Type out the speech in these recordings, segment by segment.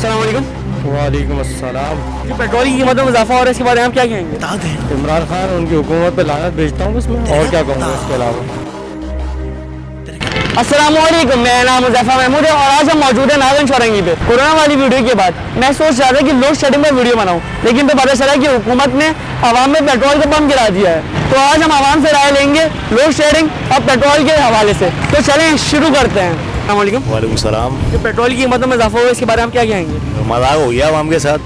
अस्सलाम वालेकुम। वालेकुम अस्सलाम। पेट्रोल की कीमतों में इजाफा हो रहा है, इसके बारे में आप क्या कहेंगे? इमरान खान उनकी हुकूमत पे लानत भेजता हूँ बस मैं, और क्या कहूँगा इसके अलावा। अस्सलाम वालेकुम, मेरा नाम मुज़फ़्फ़र महमूद है और आज हम मौजूद हैं नाज़न चौरंगी पे। कोरोना वाली वीडियो के बाद मैं सोच रहा था कि लोड शेडिंग पर वीडियो बनाऊं, लेकिन तो पता चला कि हुकूमत ने आवाम में पेट्रोल का पंप गिरा दिया है। तो आज हम आवाम से राय लेंगे लोड शेडिंग और पेट्रोल के हवाले से। तो चलें शुरू करते हैं। अस्सलाम वालेकुम। वालेकुम सलाम। जो पेट्रोल की कीमतों में इजाफा हुआ है, इसके बारे में आप क्या कहेंगे? मजाक हो गया आवाम के साथ।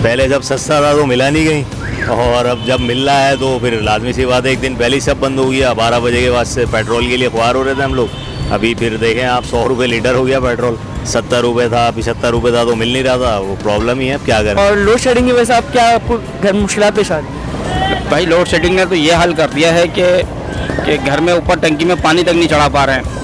पहले जब सस्ता था तो मिला नहीं गई, और अब जब मिल रहा है तो फिर लाजमी सी बात है एक दिन पहले ही सब बंद हो गया। 12 बजे के बाद से पेट्रोल के लिए ख्वार हो रहे थे हम लोग। अभी फिर देखें आप 100 रुपये लीटर हो गया पेट्रोल। 70 रुपये था, 75 रुपये था तो मिल नहीं रहा था। वो प्रॉब्लम ही है, अब क्या करें। और लोड शेडिंग की वजह से आप क्या आपको घर मुश्किल पेश आ रही है? भाई लोड शेडिंग ने तो ये हल कर दिया है कि घर में ऊपर टंकी में पानी तक नहीं चढ़ा पा रहे हैं,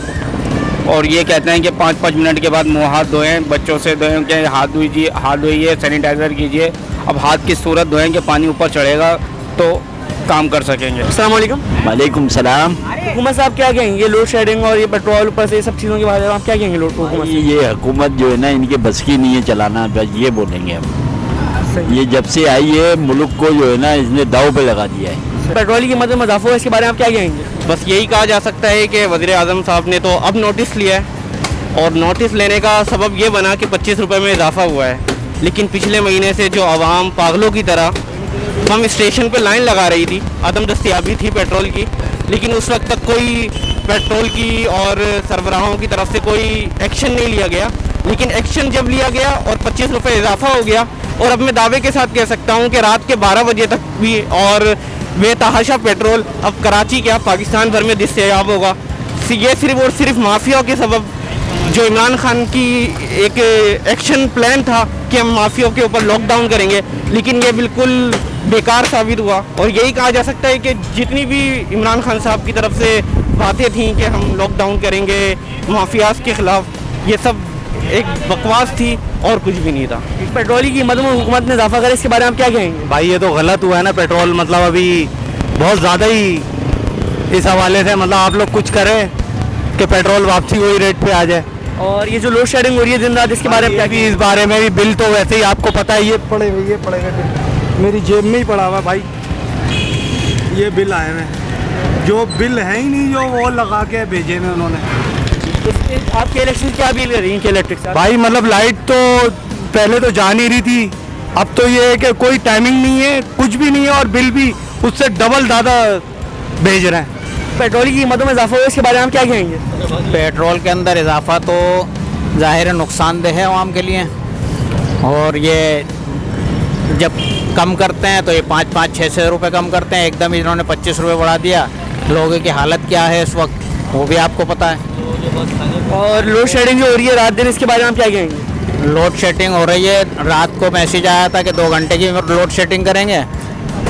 और ये कहते हैं कि 5-5 मिनट के बाद मुँह हाथ धोएं, बच्चों से धोएं कि हाथ धोइए, सैनिटाइज़र कीजिए। अब हाथ की सूरत धोएं कि पानी ऊपर चढ़ेगा तो काम कर सकेंगे। अस्सलाम वालेकुम। वालेकुम सलाम। हुकूमत साहब क्या कहेंगे लोड शेडिंग और ये पेट्रोल ऊपर से ये सब चीज़ों के बारे में आप क्या कहेंगे? लोड हुकूमत ये हुकूमत जो है ना, इनके बस की नहीं है चलाना, बस ये बोलेंगे हम। ये जब से आई है मुल्क को जो है ना, इसने दाव पे लगा दिया है। पेट्रोल की कीमत में इजाफा हुआ, इसके बारे में आप क्या कहेंगे? बस यही कहा जा सकता है कि वज़ीर आज़म साहब ने तो अब नोटिस लिया है, और नोटिस लेने का सबब ये बना कि 25 रुपये में इजाफा हुआ है। लेकिन पिछले महीने से जो आवाम पागलों की तरह हम स्टेशन पे लाइन लगा रही थी, अदम दस्तियाबी थी पेट्रोल की, लेकिन उस वक्त तक कोई पेट्रोल की और सरबराहों की तरफ से कोई एक्शन नहीं लिया गया। लेकिन एक्शन जब लिया गया और 25 रुपये इजाफा हो गया, और अब मैं दावे के साथ कह सकता हूँ कि रात के 12 बजे तक भी और बेतहाशा पेट्रोल अब कराची क्या पाकिस्तान भर में दस्तयाब होगा। ये सिर्फ और सिर्फ माफियाओं के सबब, जो इमरान खान की एक एक्शन प्लान था कि हम माफियाओं के ऊपर लॉकडाउन करेंगे, लेकिन ये बिल्कुल बेकार साबित हुआ। और यही कहा जा सकता है कि जितनी भी इमरान खान साहब की तरफ से बातें थीं कि हम लॉकडाउन करेंगे माफियाज के ख़िलाफ़, ये सब एक बकवास थी और कुछ भी नहीं था। पेट्रोल की कीमत में हुकूमत ने इजाफा करा, इसके बारे में आप क्या कहेंगे? भाई ये तो गलत हुआ है ना पेट्रोल, मतलब अभी बहुत ज़्यादा ही इस हवाले से, मतलब आप लोग कुछ करें कि पेट्रोल वापसी वही रेट पे आ जाए। और ये जो लोड शेडिंग हो रही है दिन रात, इसके बारे में क्या? भी इस बारे में भी बिल तो वैसे ही आपको पता है, ये पड़ेगा मेरी जेब में ही पड़ा हुआ भाई। ये बिल आए हैं, जो बिल है ही नहीं, जो वो लगा के भेजे हैं उन्होंने। आपके इलेक्ट्रिक क्या बिल कर रही है इलेक्ट्रिक से? भाई मतलब लाइट तो पहले तो जा नहीं रही थी, अब तो ये है कि कोई टाइमिंग नहीं है, कुछ भी नहीं है, और बिल भी उससे डबल ज़्यादा भेज रहे हैं। पेट्रोल की कीमतों में इजाफा हुआ, इसके बारे में आप क्या कहेंगे? पेट्रोल के अंदर इजाफा तो ज़ाहिर नुकसानदेह है आवाम के लिए, और ये जब कम करते हैं तो ये 5-5-6 रुपये कम करते हैं, एकदम इन्होंने 25 रुपये बढ़ा दिया। लोगों की हालत क्या है इस वक्त वो भी आपको पता है। और लोड शेडिंग जो हो रही है रात दिन, इसके बारे में आप क्या कहेंगे? लोड शेडिंग हो रही है, रात को मैसेज आया था कि 2 घंटे की लोड शेडिंग करेंगे,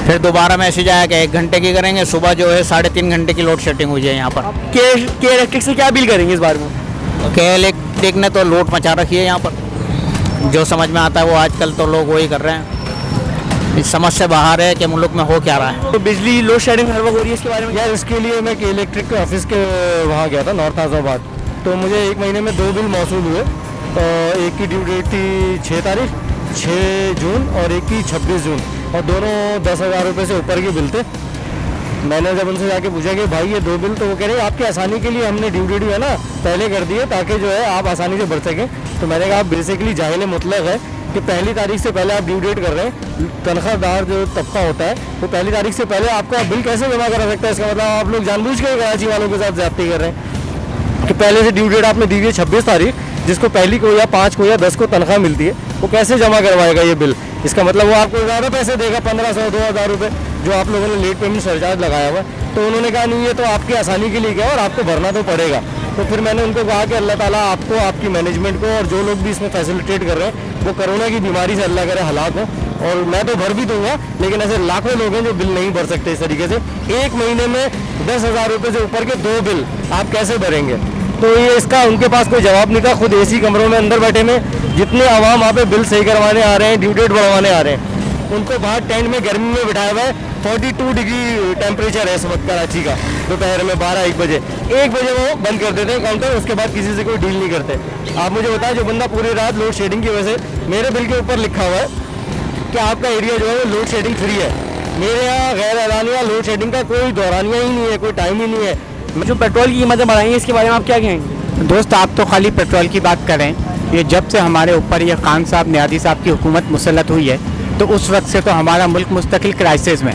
फिर दोबारा मैसेज आया कि 1 घंटे की करेंगे। सुबह जो है 3.5 घंटे की लोड शेडिंग हुई है यहाँ पर। के इलेक्ट्रिक से क्या बिल करेंगे इस बार में? के इलेक्ट्रिक ने तो लूट मचा रखी है यहाँ पर, जो समझ में आता है वो आजकल तो लोग वही कर रहे हैं। इस समझ से बाहर है कि मुल्क में हो क्या रहा है। तो बिजली लोड शेडिंग हर वक्त हो रही है, इसके बारे में? यार इसके लिए मैं के इलेक्ट्रिक के ऑफिस के वहाँ गया था, नॉर्थ आज़ाबाद, तो मुझे 1 महीने में 2 बिल मौसूल हुए। एक की ड्यू डेट थी 6 तारीख 6 जून और एक की 26 जून, और दोनों 10,000 रुपये से ऊपर के बिल थे। मैंने जब उनसे जाके पूछा कि भाई ये 2 बिल, तो वो कह रहे आपकी आसानी के लिए हमने ड्यू डेट है ना पहले कर दी है, ताकि जो है आप आसानी से भर सकें। तो मैंने कहा आप बेसिकली जाहिल मुतलक है कि पहली तारीख से पहले आप ड्यू डेट कर रहे हैं। तनख्वाहदार जो तबका होता है वो पहली तारीख से पहले आपका बिल कैसे जमा करा सकता है? इसका मतलब आप लोग जानबूझ के कराची वालों के साथ ज़्यादती कर रहे हैं कि पहले से ड्यू डेट आपने दी हुई है 26 तारीख, जिसको पहली को या 5 को या 10 को तनख्वाह मिलती है, वो कैसे जमा करवाएगा ये बिल? इसका मतलब वो आपको ज़्यादा पैसे देगा, 1500-2000 रुपये, जो आप लोगों ने लेट पेमेंट सरचार्ज लगाया हुआ है। तो उन्होंने कहा नहीं ये तो आपकी आसानी के लिए क्या, और आपको भरना तो पड़ेगा। तो फिर मैंने उनको कहा कि अल्लाह ताला आपको, आपकी मैनेजमेंट को, और जो लोग भी इसमें फैसिलिटेट कर रहे हैं, वो कोरोना की बीमारी से अल्लाह करे हलाक हो। और मैं तो भर भी दूंगा, लेकिन ऐसे लाखों लोग हैं जो बिल नहीं भर सकते इस तरीके से। 1 महीने में 10,000 रुपये से ऊपर के 2 बिल आप कैसे भरेंगे? तो ये इसका उनके पास कोई जवाब नहीं था। खुद एसी कमरों में अंदर बैठे में जितने आवाम वहाँ पे बिल सही करवाने आ रहे हैं, ड्यू डेट बढ़वाने आ रहे हैं, उनको बाहर टेंट में गर्मी में बिठाया हुआ है। 42 डिग्री टेम्परेचर है इस वक्त कराची का, दोपहर में 12-1 बजे। 1 बजे वो बंद कर देते हैं काउंटर, उसके बाद किसी से कोई डील नहीं करते। आप मुझे बताएं, जो बंदा पूरी रात लोड शेडिंग की वजह से, मेरे बिल के ऊपर लिखा हुआ है कि आपका एरिया जो है वो लोड शेडिंग फ्री है। मेरे यहाँ गैर एलानिया लोड शेडिंग का कोई दौरानिया ही नहीं है, कोई टाइम ही नहीं है। जो पेट्रोल की कीमतें बढ़ाई हैं इसके बारे में आप क्या कहेंगे? दोस्त, आप तो खाली पेट्रोल की बात करें, ये जब से हमारे ऊपर ये खान साहब नियाज़ी साहब की हुकूमत मुसल्लत हुई है तो उस वक्त से तो हमारा मुल्क मुस्तकिल क्राइसिस में।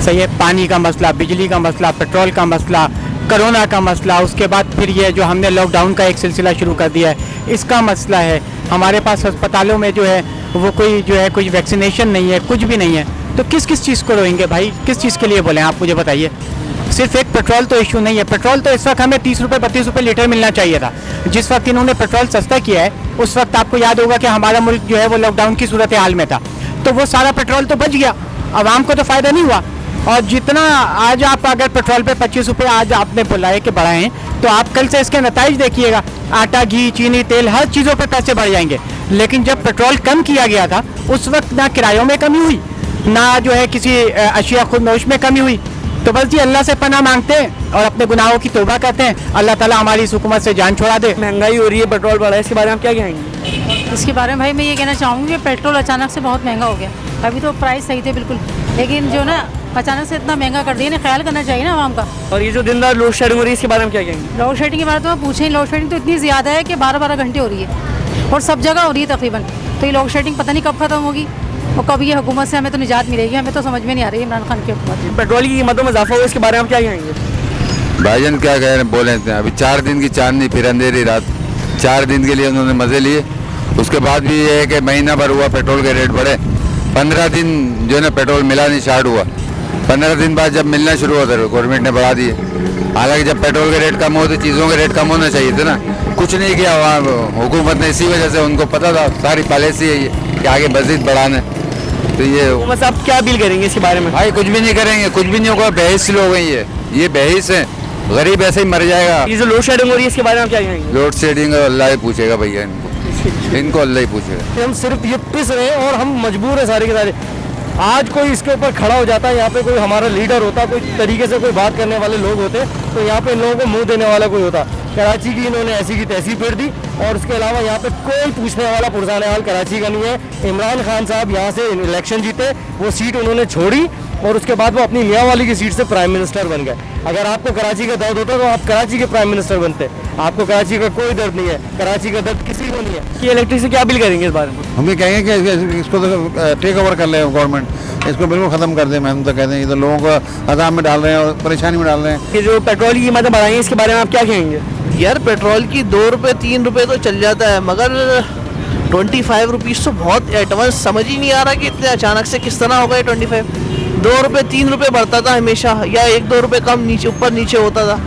सही है, पानी का मसला, बिजली का मसला, पेट्रोल का मसला, कोरोना का मसला, उसके बाद फिर ये जो हमने लॉकडाउन का एक सिलसिला शुरू कर दिया है इसका मसला है। हमारे पास अस्पतालों में जो है वो कोई वैक्सीनेशन नहीं है, कुछ भी नहीं है। तो किस किस चीज़ को रोएंगे भाई, किस चीज़ के लिए बोलें आप मुझे बताइए। सिर्फ एक पेट्रोल तो इशू नहीं है। पेट्रोल तो इस वक्त हमें 30 रुपये 32 रुपये लीटर मिलना चाहिए था। जिस वक्त इन्होंने पेट्रोल सस्ता किया है उस वक्त आपको याद होगा कि हमारा मुल्क जो है वो लॉकडाउन की सूरत हाल में था, तो वो सारा पेट्रोल तो बच गया, आवाम को तो फ़ायदा नहीं हुआ। और जितना आज आप अगर पेट्रोल पे 25 रुपये आज आपने बुलाए कि बढ़ाएं, तो आप कल से इसके नताइज देखिएगा, आटा, घी, चीनी, तेल, हर चीज़ों पे पैसे बढ़ जाएंगे। लेकिन जब पेट्रोल कम किया गया था उस वक्त ना किरायों में कमी हुई, ना जो है किसी अशिया खुदनोश में कमी हुई। तो बस जी अल्लाह से पनाह मांगते हैं और अपने गुनाहों की तौबा करते हैं, अल्लाह ताला हमारी इस हुकूमत से जान छोड़ा दे। महंगाई हो रही है, पेट्रोल बढ़ा है, इसके बारे में आप क्या कहेंगे? इसके बारे में भाई मैं ये कहना चाहूँगी कि पेट्रोल अचानक से बहुत महंगा हो गया। अभी तो प्राइस सही थे बिल्कुल, लेकिन जो ना अचानक से इतना महंगा कर दिया ना, ख्याल करना चाहिए ना आवाम का। और ये जो दिन रात लोड शेडिंग हो रही है इसके बारे में क्या कहेंगे? लोड शेडिंग के बारे में तो पूछें, लोड शेडिंग तो इतनी ज़्यादा है कि 12-12 घंटे हो रही है और सब जगह हो रही है तकरीबन। तो ये लोड शेडिंग पता नहीं कब ख़त्म होगी और कब ये हुकूमत से हमें तो निजात मिलेगी, हमें तो समझ में नहीं आ रही है इमरान खान की हुकूमत। पेट्रोल की कीमतों में इजाफा हुआ, इसके बारे में आप क्या कहेंगे? भाईजान क्या कह रहे हैं, बोले थे अभी 4 दिन की चांदनी फिर अंधेरी रात। 4 दिन के लिए उन्होंने मज़े लिए, उसके बाद भी ये है कि महीना भर हुआ पेट्रोल के रेट बढ़े, 15 दिन जो है ना पेट्रोल मिला नहीं, स्टार्ट हुआ। 15 दिन बाद जब मिलना शुरू हुआ तो गवर्नमेंट ने बढ़ा दिए। हालांकि जब पेट्रोल के रेट कम हो तो चीज़ों के रेट कम होना चाहिए थे ना, कुछ नहीं किया वहाँ हुकूमत ने। इसी वजह से उनको पता था, सारी पॉलिसी है ये कि आगे मज़ीद बढ़ाना। तो ये हुकूमत साहब क्या अपील करेंगे इसके बारे में? भाई कुछ भी नहीं करेंगे, कुछ भी नहीं होगा, बहस लोग हैं ये बहस है, गरीब ऐसे ही मर जाएगा। ये जो लोड शेडिंग हो रही है इसके बारे में आप क्या कहेंगे? लोड शेडिंग अल्लाह ही पूछेगा भैया, इनको अल्लाह ही पूछेगा। हम सिर्फ ये पिस रहे हैं और हम मजबूर हैं सारे के सारे। आज कोई इसके ऊपर खड़ा हो जाता है, यहाँ पे कोई हमारा लीडर होता, कोई तरीके से कोई बात करने वाले लोग होते, तो यहाँ पे इन लोगों को मुंह देने वाला कोई होता। कराची की इन्होंने ऐसी की तैसी फेर दी और उसके अलावा यहाँ पे कोई पूछने वाला पुरजान हाल कराची का नहीं है। इमरान खान साहब यहाँ से इलेक्शन जीते, वो सीट उन्होंने छोड़ी और उसके बाद वो अपनी मियाँ वाली की सीट से प्राइम मिनिस्टर बन गए। अगर आपको कराची का दर्द होता तो आप कराची के प्राइम मिनिस्टर बनते। आपको कराची का कोई दर्द नहीं है, कराची का दर्द किसी को नहीं है। कि इलेक्ट्रिक से क्या अपील करेंगे इस बारे में? हम ये कहेंगे कि इसको तो टेक ओवर कर ले गवर्नमेंट, इसको बिल्कुल ख़त्म कर दे। हम तो कहते हैं ये तो लोगों को अजाब में डाल रहे हैं और परेशानी में डाल रहे हैं। कि जो पेट्रोल की कीमतें बढ़ाई हैं इसके बारे में आप क्या कहेंगे? यार पेट्रोल की 2 रुपये 3 रुपये तो चल जाता है, मगर 25 रुपीज़ तो बहुत एडवांस, समझ ही नहीं आ रहा कि इतने अचानक से किस तरह होगा ये 25। 2 रुपये 3 रुपये बढ़ता था हमेशा, या 1-2 रुपये कम नीचे ऊपर नीचे होता था,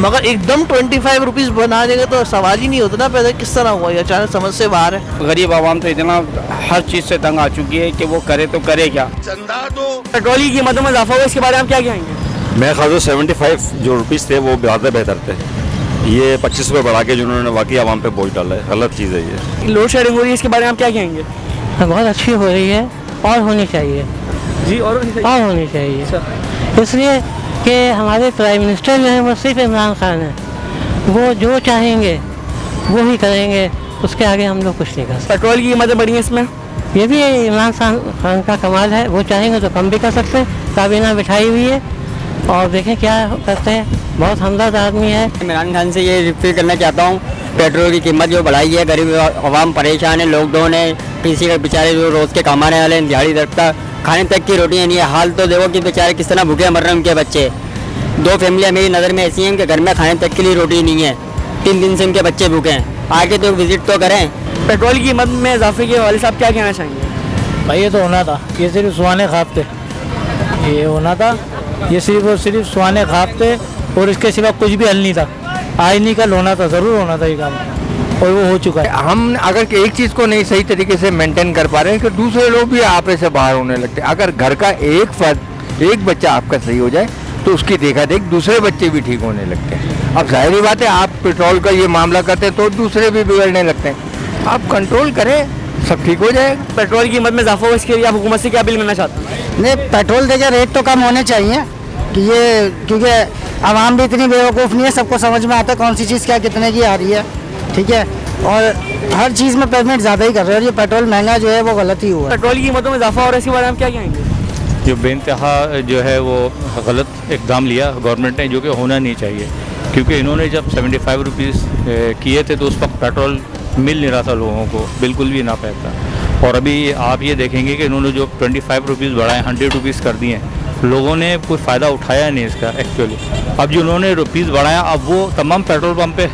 मगर एकदम 25 रुपीज़ बना देंगे तो सवाल ही नहीं होता ना पैदा किस तरह हुआ, ये अचानक समझ से बाहर है। गरीब आवाम तो इतना हर चीज़ से तंग आ चुकी है कि वो करे तो करे क्या। पेट्रोल की कीमतों में इजाफा हुआ, इसके बारे में आप क्या कहेंगे? मैं ख्याल 75 जो रुपीज़ थे वो ज़्यादा बेहतर थे। ये 25 रुपये बढ़ा के जिन्होंने वाकई आवाम पे बोझ डाला है, गलत चीज़ है ये। लोड शेडिंग हो रही है इसके बारे में आप क्या कहेंगे? बहुत अच्छी हो रही है और होनी चाहिए जी, और होनी चाहिए इसलिए कि हमारे प्राइम मिनिस्टर जो हैं वो सिर्फ इमरान खान है, वो जो चाहेंगे वो ही करेंगे, उसके आगे हम लोग कुछ नहीं कर सकते। पेट्रोल की कीमतें बढ़ी हैं इसमें, ये भी इमरान खान का कमाल है, वो चाहेंगे तो कम भी कर सकते हैं। काबीना बिठाई हुई है और देखें क्या करते हैं, बहुत हमदर्द आदमी है। इमरान खान से ये रिपीट करना चाहता हूँ, पेट्रोल की कीमत जो बढ़ाई है, गरीब आवाम परेशान है, लॉकडाउन है, किसी का बेचारे जो रोज़ के कमाने वाले हैं, दिहाड़ी दरख्ता, खाने तक की रोटियाँ नहीं है। हाल तो देखो कि बेचारे किस तरह भूखे मर रहे हैं उनके बच्चे। 2 फैमिलियाँ मेरी नज़र में ऐसी हैं कि घर में खाने तक के लिए रोटी नहीं है, 3 दिन से उनके बच्चे भूखे हैं। आके तो विजिट तो करें। पेट्रोल की कीमत में इजाफे के हवाले से आप क्या कहना चाहेंगे? भाई ये तो होना था, ये सिर्फ सुहाने ख्वाब थे, ये होना था, ये सिर्फ और सिर्फ सुहाने ख्वाब थे और इसके सिवा कुछ भी हल नहीं था। आज नहीं कल होना था, ज़रूर होना था ये काम और वो हो चुका है। हम अगर एक चीज़ को नहीं सही तरीके से मेंटेन कर पा रहे हैं कि दूसरे लोग भी आपे से बाहर होने लगते हैं। अगर घर का एक बच्चा आपका सही हो जाए तो उसकी देखा देख दूसरे बच्चे भी ठीक होने लगते हैं। अब जाहिर बात है, आप पेट्रोल का ये मामला करते हैं तो दूसरे भी बिगड़ने लगते हैं। आप कंट्रोल करें, सब ठीक हो जाएगा। पेट्रोल की कीमत में इजाफा हो, इसके लिए आप हुकूमत से क्या अपील करना चाहते हैं? नहीं, पेट्रोल देखिए रेट तो कम होने चाहिए कि ये, क्योंकि आवाम भी इतनी बेवकूफ़ नहीं है, सबको समझ में आता है कौन सी चीज़ क्या कितने की आ रही है, ठीक है। और हर चीज़ में पेमेंट ज़्यादा ही कर रहे हैं और ये पेट्रोल महंगा जो है वो गलत ही हुआ है। पेट्रोल की कीमतों में इजाफा हो रहा है, इसके बारे में आप क्या कहेंगे? जो बेइंतहा जो है वो गलत इकदाम लिया गवर्नमेंट ने, जो कि होना नहीं चाहिए, क्योंकि इन्होंने जब 75 रुपीज़ किए थे तो उस वक्त पेट्रोल मिल नहीं रहा था लोगों को, बिल्कुल भी ना पैसा। और अभी आप ये देखेंगे कि इन्होंने जो 25 रुपीज़ बढ़ाए, 100 रुपीज़ कर दिए, लोगों ने कोई फ़ायदा उठाया नहीं इसका एक्चुअली। अब जो उन्होंने रुपीज़ बढ़ाया, अब वो तमाम पेट्रोल पंप पे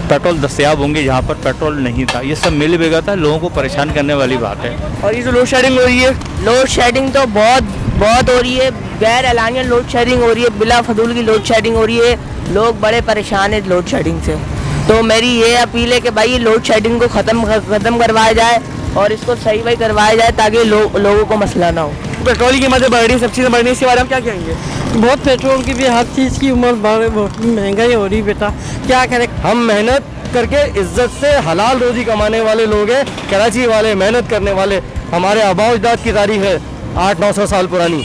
पेट्रोल दस्तयाब होंगे जहाँ पर पेट्रोल नहीं था। ये सब मिल बेगा था, लोगों को परेशान करने वाली बात है। और ये जो लोड शेडिंग हो रही है, लोड शेडिंग तो बहुत हो रही है, गैर एलानिया लोड शेडिंग हो रही है, बिला फजूल की लोड शेडिंग हो रही है, लोग बड़े परेशान हैं लोड शेडिंग से। तो मेरी ये अपील है कि भाई ये लोड शेडिंग को ख़त्म करवाया जाए और इसको सही करवाया जाए ताकि लोगों को मसला ना हो। पेट्रोल की कीमतें बढ़ रही है, सब चीज़ें बढ़ रही है, इसके बारे में क्या कहेंगे? बहुत पेट्रोल की भी हर चीज़ की उम्र बहुत महंगाई हो रही बेटा, क्या करें। हम मेहनत करके इज्जत से हलाल रोजी कमाने वाले लोग हैं, कराची वाले मेहनत करने वाले। हमारे आबा अजदाद की तारीख है 800-900 साल पुरानी,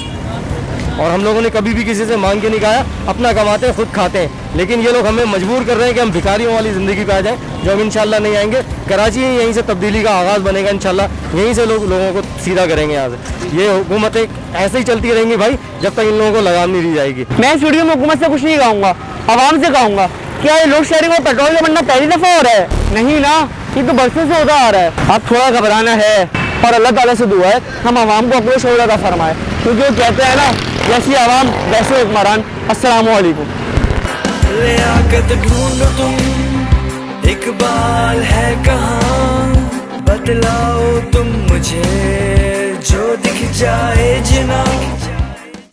और हम लोगों ने कभी भी किसी से मांग के नहीं खाया, अपना कमाते हैं खुद खाते हैं। लेकिन ये लोग हमें मजबूर कर रहे हैं कि हम भिखारियों वाली ज़िंदगी पे आ जाएं, जो हम इंशाल्लाह नहीं आएंगे। कराची यहीं से तब्दीली का आगाज़ बनेगा इंशाल्लाह, यहीं से लोगों को सीधा करेंगे यहाँ से। ये हुकूमतें ऐसे ही चलती रहेंगी भाई जब तक इन लोगों को लगाम नहीं दी जाएगी। मैं इस वीडियो में हुकूमत से कुछ नहीं कहूँगा, आवाम से कहूँगा, क्या ये लोड शेडिंग और पेट्रोल का बनना पहली दफ़ा हो रहा है? नहीं ना, ये तो बरसों से होता आ रहा है। आप थोड़ा घबराना है और अल्लाह ताला से दुआ है हम आवाम को अपने शोर अता फरमाए, क्योंकि वो कहते हैं ना, जैसी आवाम वैसे हुक्मरान। अस्सलामु अलैकुम। लियाकत ढूंढो तुम, इकबाल है कहाँ, बतलाओ तुम मुझे जो दिख जाए जिना।